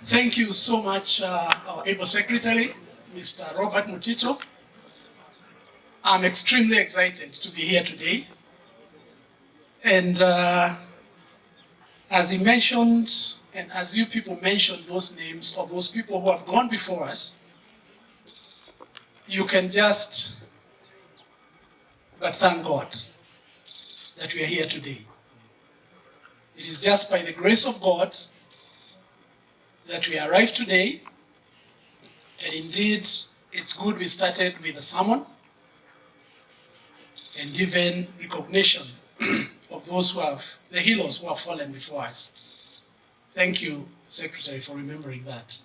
Thank you so much, our able secretary, Mr. Robert Mutito. I'm extremely excited to be here today. And as he mentioned, and as you people mentioned those names of those people who have gone before us, you can just but thank God that we are here today. It is just by the grace of God that we arrived today, and indeed, it's good we started with a sermon and even recognition of those who have, the heroes who have fallen before us. Thank you, Secretary, for remembering that.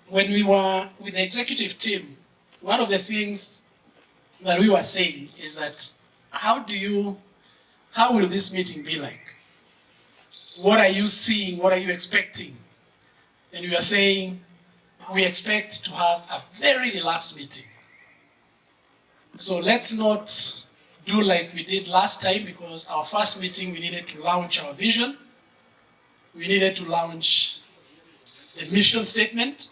When we were with the executive team, one of the things that we were saying is that how will this meeting be like? What are you seeing? What are you expecting? And we are saying we expect to have a very relaxed meeting. So let's not do like we did last time, because our first meeting we needed to launch our vision. We needed to launch the mission statement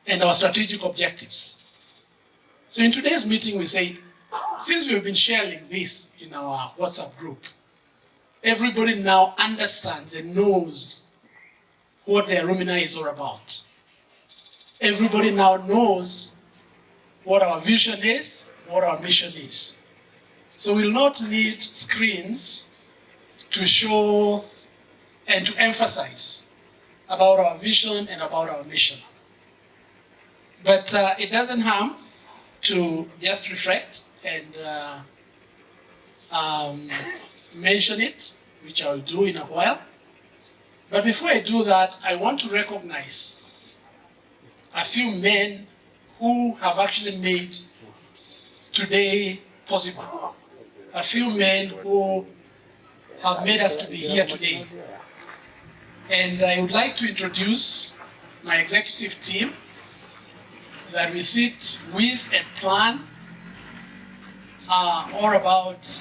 and our strategic objectives. So in today's meeting we say, since we've been sharing this in our WhatsApp group, everybody now understands and knows what the Alumni is all about. Everybody now knows what our vision is, what our mission is. So we'll not need screens to show and to emphasize about our vision and about our mission. But it doesn't harm to just reflect and mention it, which I'll do in a while. But before I do that, I want to recognize a few men who have actually made today possible. A few men who have made us to be here today. And I would like to introduce my executive team that we sit with and plan all about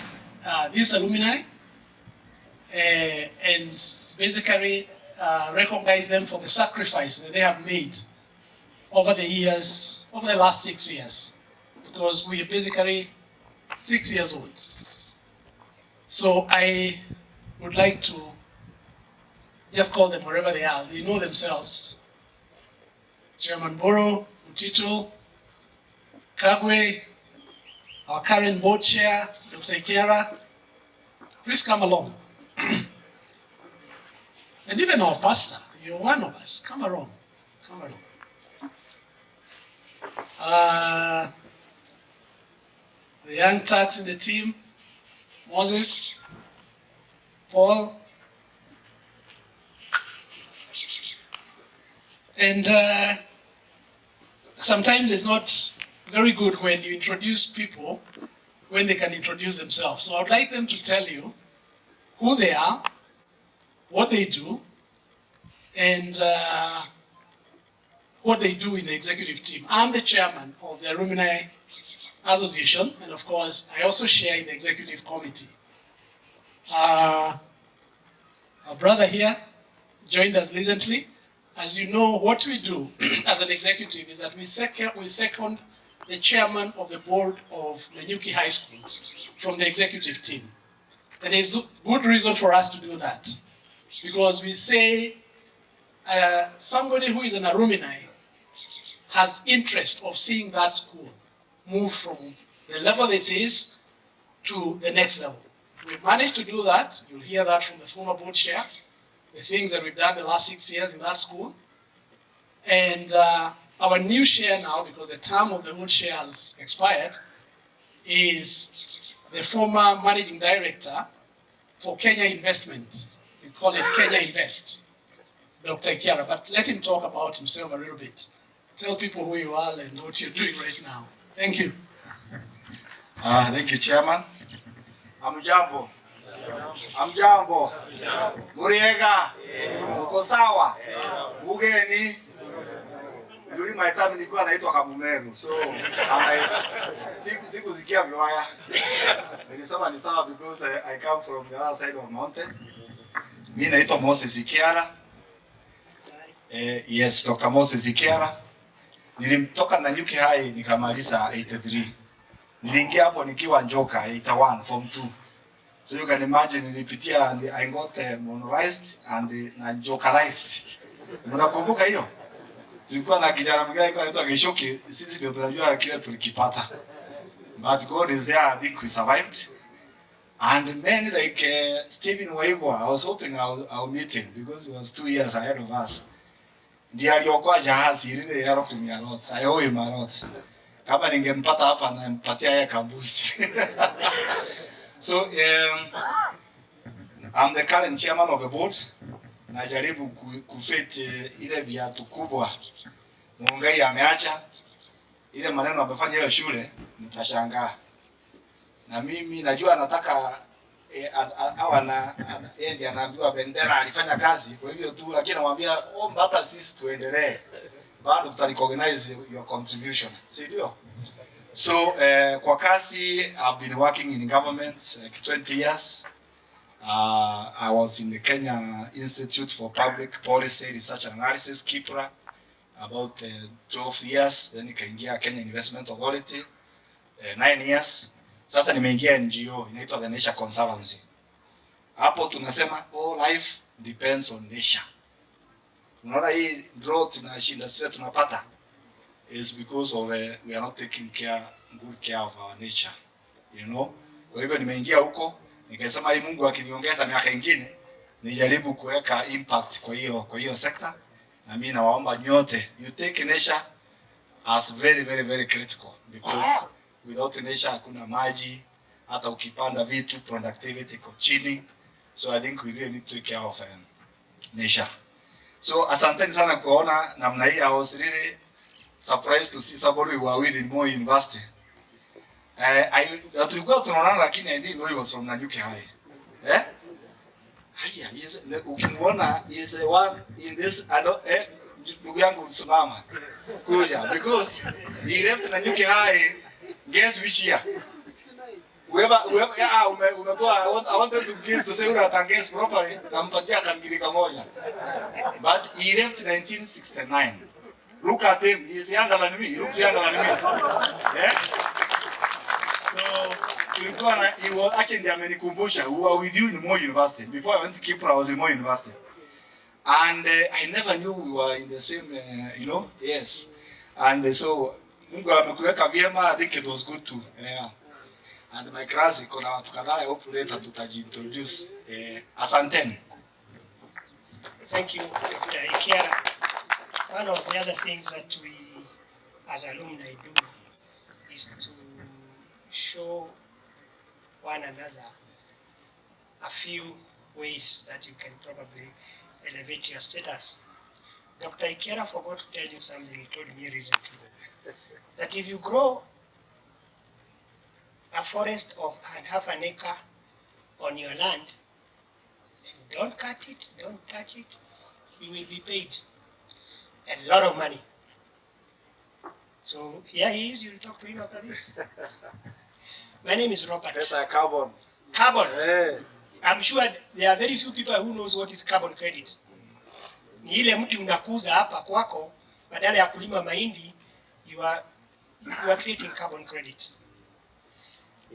this alumni, and basically recognize them for the sacrifice that they have made over the years, over the last 6 years, because we are basically 6 years old. So I would like to just call them wherever they are. They know themselves. Chairman Boro, Mutito, Kagwe, our current board chair, Dr. Ikera, please come along. And even our pastor, you're one of us, come along, come along. The young Turks in the team, Moses, Paul, and sometimes it's not very good when you introduce people when they can introduce themselves. So I'd like them to tell you who they are, what they do, and what they do in the executive team. I'm the chairman of the Alumni Association, and of course, I also share in the executive committee. Our brother here joined us recently. As you know, what we do as an executive is that we second the chairman of the board of Nanyuki High School from the executive team. And there's good reason for us to do that, because we say somebody who is an alumni has interest of seeing that school move from the level it is to the next level. We've managed to do that. You'll hear that from the former board chair, the things that we've done the last 6 years in that school. And our new chair now, because the term of the old chair has expired, is the former managing director for Kenya Investment. We call it Kenya Invest, Dr. Ikera. But let him talk about himself a little bit. Tell people who you are and what you're doing right now. Thank you. Thank you, Chairman. Amjambo. Amjambo. Muriega. Mukosawa. Mugeni. During my time nilikuwa naitwa Kabumeru. So sikusikia vibaya. Nilisema ni sawa because I come from the other side of mountain. Mimi naitwa Moses Ikiara. Yes, Dr. Moses Ikiara. Nilimtoka Nanyuki High nikamaliza 83. Niliingia hapo nikiwa njoka 81 form 2. So you can imagine nilipitia I got monorized and na njokarized. Mnakumbuka hiyo? Tulikuwa na kijana mwingine alikuwa anaitwa Geshoki, sisi ndio tunajua kile tulikipata. But God is there, I think we survived. And men like Stephen Waigwa, I was hoping I'll meet him because he was 2 years ahead of us. Ndiye aliokoa jahazi ile ya Rockton a lot. I owe him a lot. Kama ningempata hapa nampatia yeye kambusi. So I'm the current chairman of the board. Najaribu kufit ile viatu kubwa. Mungai ameacha ile maneno amefanya hiyo shule, mtashangaa. Na mimi najua anataka yeye ndiye anaambiwa bendera alifanya kazi kwa hivyo tu, lakini namwambia omba hata sisi tuendelee. Bado tutarecognize your contribution. Si ndio? So kwa kazi I've been working in government like 20 years. I was in the Kenya Institute for Public Policy Research and Analysis, KIPRA, about 12 years. Then nikaingia Kenya Investment Authority 9 years. Sasa nimeingia NGO inaitwa The Nature Conservancy. Hapo tunasema all life depends on nature. Unaona hii drought na shinda sisi tunapata is because of we are not taking good care of our nature. You know? Kwa hivyo nimeingia huko nikasema hii Mungu akiniongeza miaka mingine nijaribu kuweka impact kwa hiyo sekta, na mimi nawaomba nyote you take nature as very very very critical because without nature hakuna maji, hata ukipanda vitu productivity iko chini. So I think we really need to take care of nature. So asanteni sana kuona namna hii. I was really surprised to see somebody who were with in Moi University. Tulikuwa tunaona lakini I didn't know he was from Nanyuki High. Haya, yes, ukimwona is one in this ndugu yangu simama kuja because he left Nanyuki High. Guess which year? Whoever umetoa I wanted to give to say that I guess properly nampatia kamili kamoja. But he left 1969. Look at him, he is younger than me. He looks younger than me. Yeah? So he was actually amenikumbusha we were with you in Moi University. Before I went to KIPRA I was in Moi University. And I never knew we were in the same yes. And so Mungu amekuweka vyema. I think it was good too. Yeah. And my class iko na watu kadhaa, I hope later tutajiintroduce. Asanteni. Thank you, Dr. Ikiara. One of the other things that we as alumni do is to show one another a few ways that you can probably elevate your status. Dr. Ikiara forgot to tell you something he told me recently. That if you grow a forest of half an acre on your land, don't cut it, don't touch it, you will be paid a lot of money. So here he is, you'll talk to him after this. My name is Robert. Yes, carbon. Carbon. Hey. I'm sure there are very few people who knows what is carbon credit. Ni ile mti unakuza hapa kwako, badala ya kulima mahindi, you are creating carbon credit.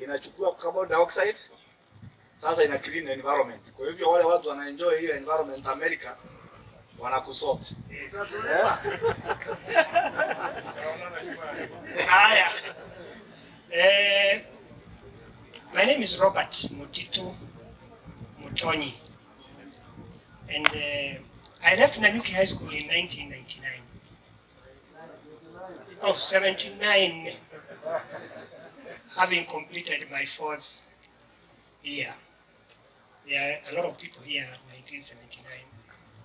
Inachukua carbon dioxide, sasa ina clean environment. Kwa hivyo wale watu wana enjoy hiyo environment America wanakusort. Yeah. Haya. My name is Robert Mutito Mutonyi, and I left Nanyuki High School in 1999. Oh, 79, having completed my 4th year. There are a lot of people here in 1979.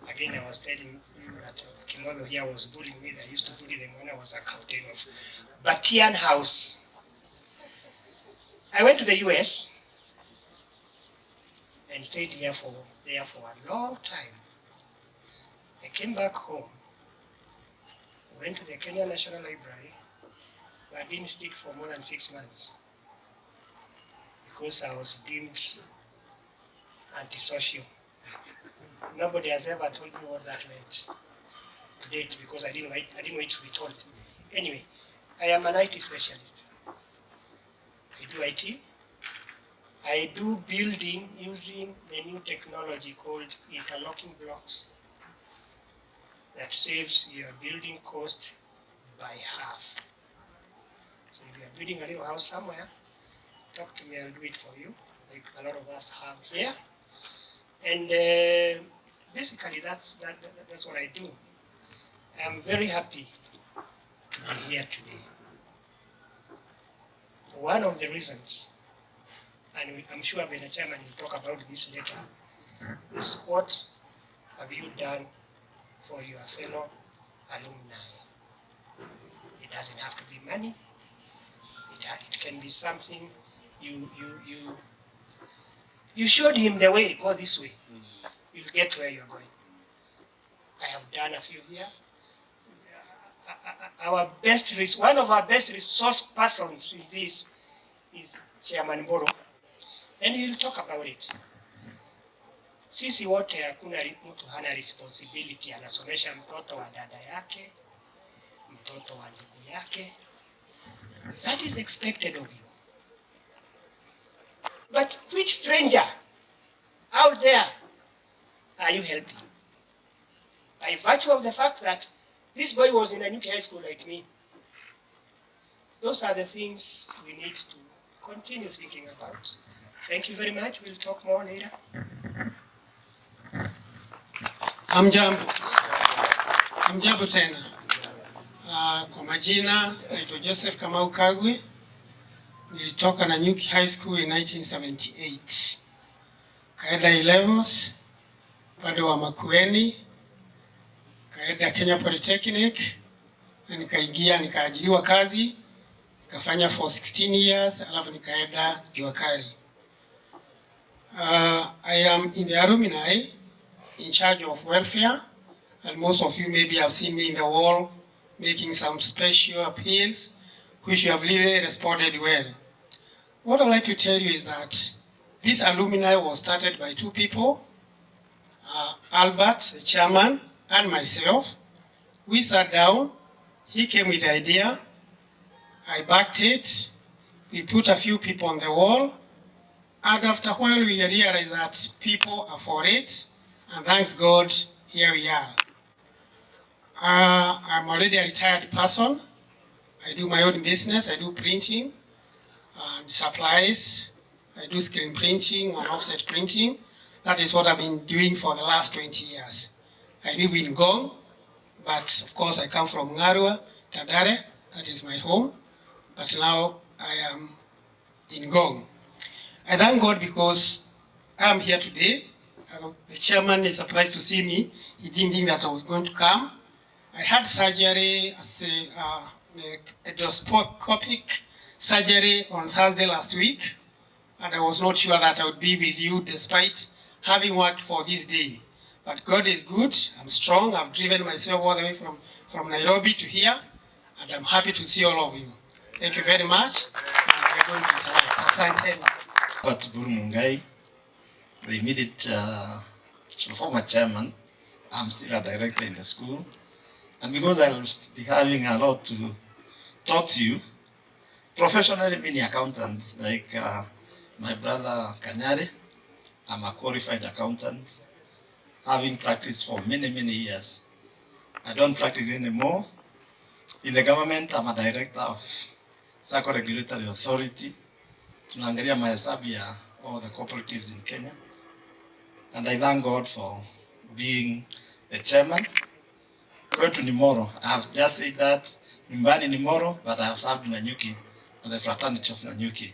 Again, I was telling you that Kimodo here was bullying me. I used to bully them when I was a captain of Batian House. I went to the US and stayed there for a long time. I came back home, went to the Kenya National Library, but I didn't stick for more than 6 months because I was deemed antisocial. Nobody has ever told me what that meant to date because I didn't wait to be told. Anyway, I am an IT specialist. I do IT. I do building using the new technology called interlocking blocks that saves your building cost by half. So if you are building a little house somewhere, talk to me, I'll do it for you, like a lot of us have here. And basically that's what I do. I'm very happy to be here today. One of the reasons, and I'm sure the chairman will talk about this later, is what have you done for your fellow alumni? It doesn't have to be money. It can be something you showed him the way, go this way. You'll get where you're going. I have done a few here. One of our best resource persons in this is Chairman Mboro, and he'll talk about it. Sisi wote hakuna mtu hana responsibility, anasomesha mtoto wa dada yake, mtoto wa ndugu yake. That is expected of you. But which stranger out there are you helping? By virtue of the fact that this boy was in a Nyuki high school like me. Those are the things we need to continue thinking about. Thank you very much. We'll talk more later. Hamjambo tena. Kwa majina naitwa Joseph Kamau Kagwe. Nilitoka na Nyuki High School in 1978. Kaenda A-levels upande wa Makueni, kaenda Kenya Polytechnic, na nikaajiriwa kazi, nikafanya for 16 years, alafu nikaenda Juakari. I am in the alumni in charge of welfare, and most of you maybe have seen me in the wall making some special appeals, which you have really responded well. What I'd like to tell you is that this alumni was started by two people, Albert, the chairman, and myself. We sat down, he came with the idea, I backed it, we put a few people on the wall, and after a while we realized that people are for it, and thanks God, here we are. I'm already a retired person. I do my own business, I do printing and supplies. I do screen printing and offset printing. That is what I've been doing for the last 20 years. I live in Gong, but of course I come from Ngarua, Tadare, that is my home. But now I am in Gong. I thank God because I'm here today. The chairman is surprised to see me. He didn't think that I was going to come. I had surgery, endoscopic surgery on Thursday last week, and I was not sure that I would be with you despite having worked for this day. But God is good, I'm strong, I've driven myself all the way from Nairobi to here, and I'm happy to see all of you. Thank you very much, and we're going to interact. Asante. But Guru Mungai, the immediate former chairman, I'm still a director in the school. And because I'll be having a lot to talk to you, professionally many accountants, like my brother Kanyari, I'm a qualified accountant, having practiced for many years. I don't practice anymore. In the government, I'm a director of Sacco Regulatory Authority. Tunaangalia mahesabu ya all the cooperatives in Kenya. And I thank God for being the chairman. Kwetu ni Moro. I have just said that nyumbani ni Moro, but I have served Nanyuki and the fraternity of Nanyuki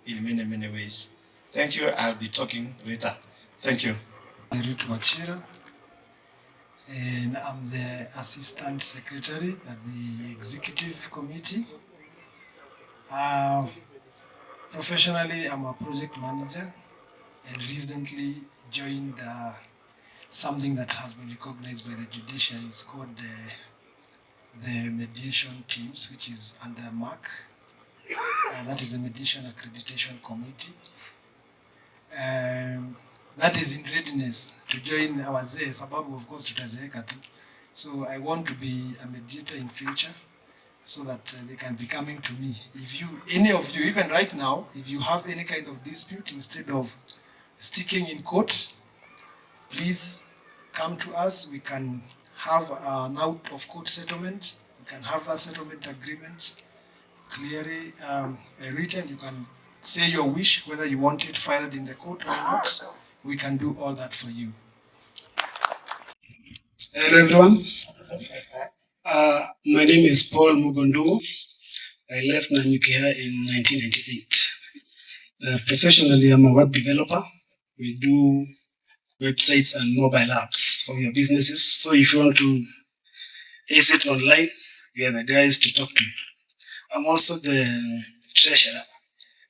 in many ways. Thank you. I'll be talking later. Thank you. Ritu Wachira, and I'm the Assistant Secretary at the Executive Committee. Professionally, I'm a project manager and recently joined something that has been recognized by the judiciary. It's called the mediation teams, which is under MAC. That is the Mediation Accreditation Committee. that is in readiness to join our wazee, sababu of course tutazeeka tu. So I want to be a mediator in future, so that they can be coming to me. If you, any of you, even right now, if you have any kind of dispute, instead of sticking in court, please come to us. We can have an out of court settlement. We can have that settlement agreement clearly written. You can say your wish, whether you want it filed in the court or not. We can do all that for you. Hello everyone. My name is Paul Mugondu. I left Nanyuki in 1998. Professionally, I'm a web developer. We do websites and mobile apps for your businesses. So if you want to ace it online, we are the guys to talk to. I'm also the treasurer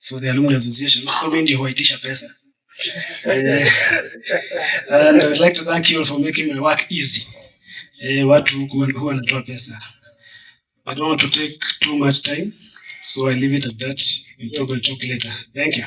for the Alumni Association. So many huitisha pesa. And I would like to thank you all for making my work easy. Watu who wanatoa pesa. I don't want to take too much time, so I leave it at that. We'll talk later. Thank you.